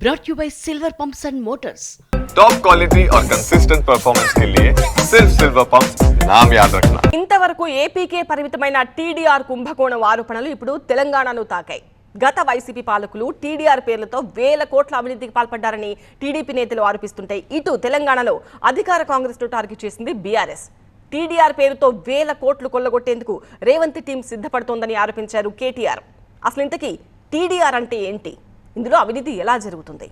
brought you by Silver Pumps and Motors. Top quality और consistent performance के लिए सिर्फ सिल्वर पंप्स नाम याद रखना। ఇంతవరకు ఏపీకే పరిమితమైన టీడీఆర్ కుంభకోణం ఆరోపణలు ఇప్పుడు తెలంగాణను తాకాయి. గత వైసీపీ పాలకులు టీడీఆర్ పేర్లతో వేల కోట్ల అవినీతికి పాల్పడ్డారని టీడీపీ నేతలు ఆరోపిస్తుంటే ఇటు తెలంగాణలో అధికార కాంగ్రెస్ ను టార్గెట్ చేసింది బీఆర్ఎస్. టీడీఆర్ పేరుతో వేల కోట్లు కొల్లగొట్టేందుకు రేవంత్ టీం సిద్ధపడుతోందని ఆరోపించారు కేటీఆర్. అసలు ఇంతకీ టీడీఆర్ అంటే ఏంటి? ఇందులో అవినీతి ఎలా జరుగుతుంది?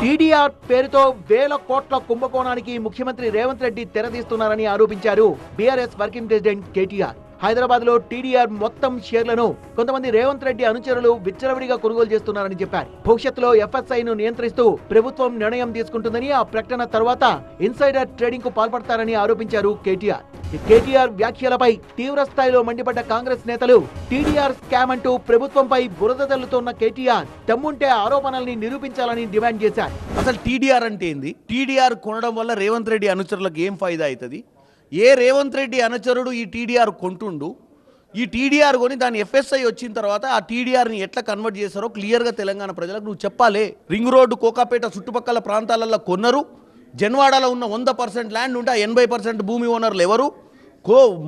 టీడీఆర్ పేరుతో వేల కోట్ల కుంభకోణానికి ముఖ్యమంత్రి రేవంత్ రెడ్డి తెరదీస్తున్నారని ఆరోపించారు BRS working president KTR. Hyderabad లో టీడీఆర్ మొత్తం షేర్లను కొంతమంది రేవంత్ రెడ్డి అనుచరులు విచ్చలవిడిగా కొనుగోలు చేస్తున్నారని చెప్పారు. భవిష్యత్తులో ఎఫ్ఎస్ఐను నియంత్రిస్తూ ప్రభుత్వం నిర్ణయం తీసుకుంటుందని, ఆ ప్రకటన తర్వాత ఇన్సైడర్ ట్రేడింగ్ కు పాల్పడతారని ఆరోపించారు కేటీఆర్. కేటీఆర్ వ్యాఖ్యలపై తీవ్ర స్థాయిలో మండిపడ్డ కాంగ్రెస్ నేతలు టీడీఆర్ స్కామ్ అంటూ ప్రభుత్వంపై బురద తల్లుతోన్న కేటీఆర్ తమ్ముంటే ఆరోపణల్ని నిరూపించాలని డిమాండ్ చేశారు. అసలు టీడీఆర్ అంటే ఏంది? టీడీఆర్ కొనడం వల్ల రేవంత్ రెడ్డి అనుచరులకు ఏం ఫైదా అవుతుంది? ఏ రేవంత్ రెడ్డి అనుచరుడు ఈ టీడీఆర్ కొంటుండు? ఈ టీడీఆర్ కొని దాని ఎఫ్ఎస్ఐ వచ్చిన తర్వాత ఆ టీడీఆర్ని ఎట్లా కన్వర్ట్ చేస్తారో క్లియర్గా తెలంగాణ ప్రజలకు నువ్వు చెప్పాలి. రింగ్ రోడ్డు, కోకాపేట చుట్టుపక్కల ప్రాంతాలలో కొన్నారు. జన్వాడలో ఉన్న 100% ల్యాండ్ ఉంటే 80% భూమి ఓనర్లు ఎవరు?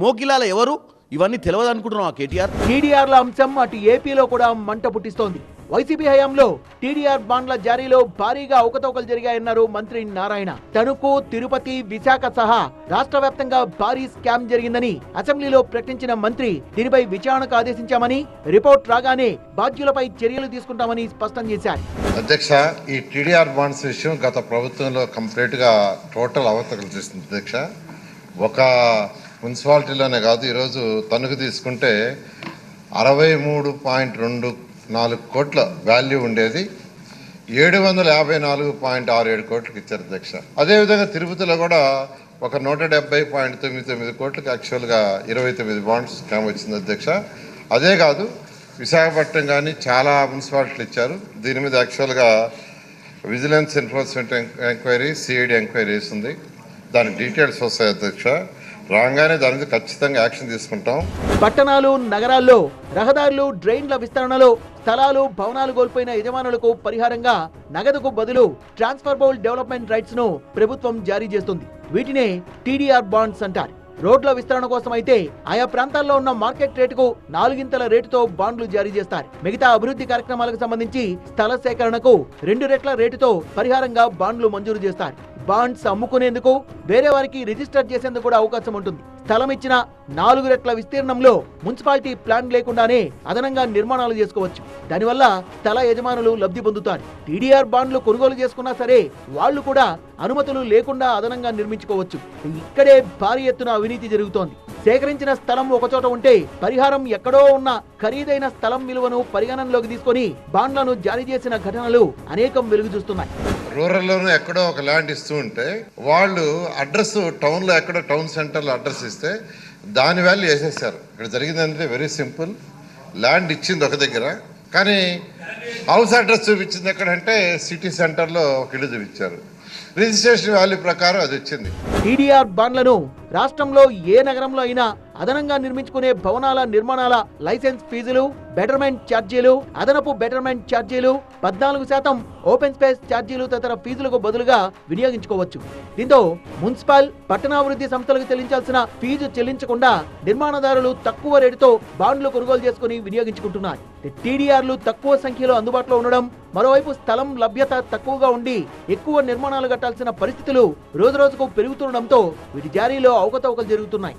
మోకిలాల ఎవరు? ఇవన్నీ తెలియదు అనుకుంటున్నాం ఆ కేటీఆర్. టీడీఆర్ల అంశం అటు ఏపీలో కూడా మంట పుట్టిస్తోంది. వైసీపీ హయాంలో టీడీఆర్ బాండ్ల జారీలో భారీగా అవకతవకలు జరిగాయన్నారు మంత్రి నారాయణ. తణుకు, తిరుపతి, విశాఖ సహా రాష్ట్ర వ్యాప్తంగా భారీ స్కామ్ జరిగిందని అసెంబ్లీలో ప్రకటించిన మంత్రి దీనిపై విచారణకు ఆదేశించామని, రిపోర్ట్ రాగానే బాధ్యులపై చర్యలు తీసుకుంటామని స్పష్టం చేశారు. అధ్యక్ష, ఈ టీడీఆర్ బాండ్స్ విషయం గత ప్రభుత్వంలో కంప్లీట్ గా టోటల్ అవకతవకలు చేసింది అధ్యక్ష. ఒక మున్సిపాలిటీలోనే కాదు, ఈరోజు తణుకు తీసుకుంటే 63.24 కోట్ల వాల్యూ ఉండేది 754.67 కోట్లకి ఇచ్చారు అధ్యక్ష. అదేవిధంగా తిరుపతిలో కూడా ఒక 170.99 కోట్లకి యాక్చువల్గా 29 బాండ్స్ స్కామ్ వచ్చింది అధ్యక్ష. అదే కాదు, విశాఖపట్నం కానీ చాలా మున్సిపాలిటీలు ఇచ్చారు. దీని మీద యాక్చువల్గా vigilance enforcement enquiry, CID enquiry వేస్తుంది. దాని డీటెయిల్స్ వస్తాయి అధ్యక్ష. రాగానే దాని మీద ఖచ్చితంగా యాక్షన్ తీసుకుంటాం. పట్టణాలు, నగరాల్లో రహదారులు, డ్రైన్ల విస్తరణలో స్థలాలు, భవనాలు కోల్పోయిన యజమానులకు పరిహారంగా నగదుకు బదులు ట్రాన్స్ఫర్బుల్ డెవలప్మెంట్ రైట్స్ ను ప్రభుత్వం జారీ చేస్తుంది. వీటినే టీడీఆర్ బాండ్స్ అంటారు. రోడ్ల విస్తరణ కోసం అయితే ఆయా ప్రాంతాల్లో ఉన్న మార్కెట్ రేటుకు 4 రేటుతో బాండ్లు జారీ చేస్తారు. మిగతా అభివృద్ధి కార్యక్రమాలకు సంబంధించి స్థల సేకరణకు 2 రెట్ల రేటుతో పరిహారంగా బాండ్లు మంజూరు చేస్తారు. బాండ్స్ అమ్ముకునేందుకు, వేరే వారికి రిజిస్టర్ చేసేందుకు కూడా అవకాశం ఉంటుంది. స్థలం ఇచ్చిన 4 రెట్ల విస్తీర్ణంలో మున్సిపాలిటీ ప్లాన్ లేకుండానే అదనంగా నిర్మాణాలు చేసుకోవచ్చు. దానివల్ల స్థల యజమానులు లబ్ధి పొందుతారు. టీడీఆర్ బాండ్లు కొనుగోలు చేసుకున్నా సరే వాళ్లు కూడా అనుమతులు లేకుండా అదనంగా నిర్మించుకోవచ్చు. ఇక్కడే భారీ ఎత్తున అవినీతి జరుగుతోంది. సేకరించిన స్థలం ఒకచోట ఉంటే పరిహారం ఎక్కడో ఉన్న ఖరీదైన స్థలం విలువను పరిగణనలోకి తీసుకొని బాండ్లను జారీ చేసిన ఘటనలు అనేకం వెలుగు చూస్తున్నాయి. రూరల్లోనూ ఎక్కడో ఒక ల్యాండ్ ఇస్తూ ఉంటే వాళ్ళు అడ్రస్ టౌన్లో ఎక్కడో టౌన్ సెంటర్లో అడ్రస్ ఇస్తే దాని వాల్యూ వేసేసారు. ఇక్కడ జరిగిందంటే వెరీ సింపుల్. ల్యాండ్ ఇచ్చింది ఒక దగ్గర, కానీ హౌస్ అడ్రస్ చూపించింది ఎక్కడంటే సిటీ సెంటర్లో ఒక ఇల్లు చూపించారు. రిజిస్ట్రేషన్ వాల్యూ ప్రకారం అది వచ్చింది. టీడీఆర్ బాండ్లను రాష్ట్రంలో ఏ నగరంలో అయినా అదనంగా నిర్మించుకునే భవనాల నిర్మాణాల లైసెన్స్ ఫీజులు, బెటర్మెంట్ ఛార్జీలు, అదనపు బెటర్మెంట్ ఛార్జీలు, 14% ఓపెన్ స్పేస్ ఛార్జీలు తదితర ఫీజులకు బదులుగా వినియోగించుకోవచ్చు. దీంతో మున్సిపల్, పట్టణాభివృద్ధి సంస్థలకు చెల్లించాల్సిన ఫీజు చెల్లించకుండా నిర్మాణదారులు తక్కువ రేటుతో బాండ్లు కొనుగోలు చేసుకుని వినియోగించుకుంటున్నారు. టీడీఆర్లు తక్కువ సంఖ్యలో అందుబాటులో ఉండడం, మరోవైపు స్థలం లభ్యత తక్కువగా ఉండి ఎక్కువ నిర్మాణాలు కట్టాల్సిన పరిస్థితులు రోజురోజుకు పెరుగుతుండడంతో వీటి జారీలో అవకతవకలు జరుగుతున్నాయి.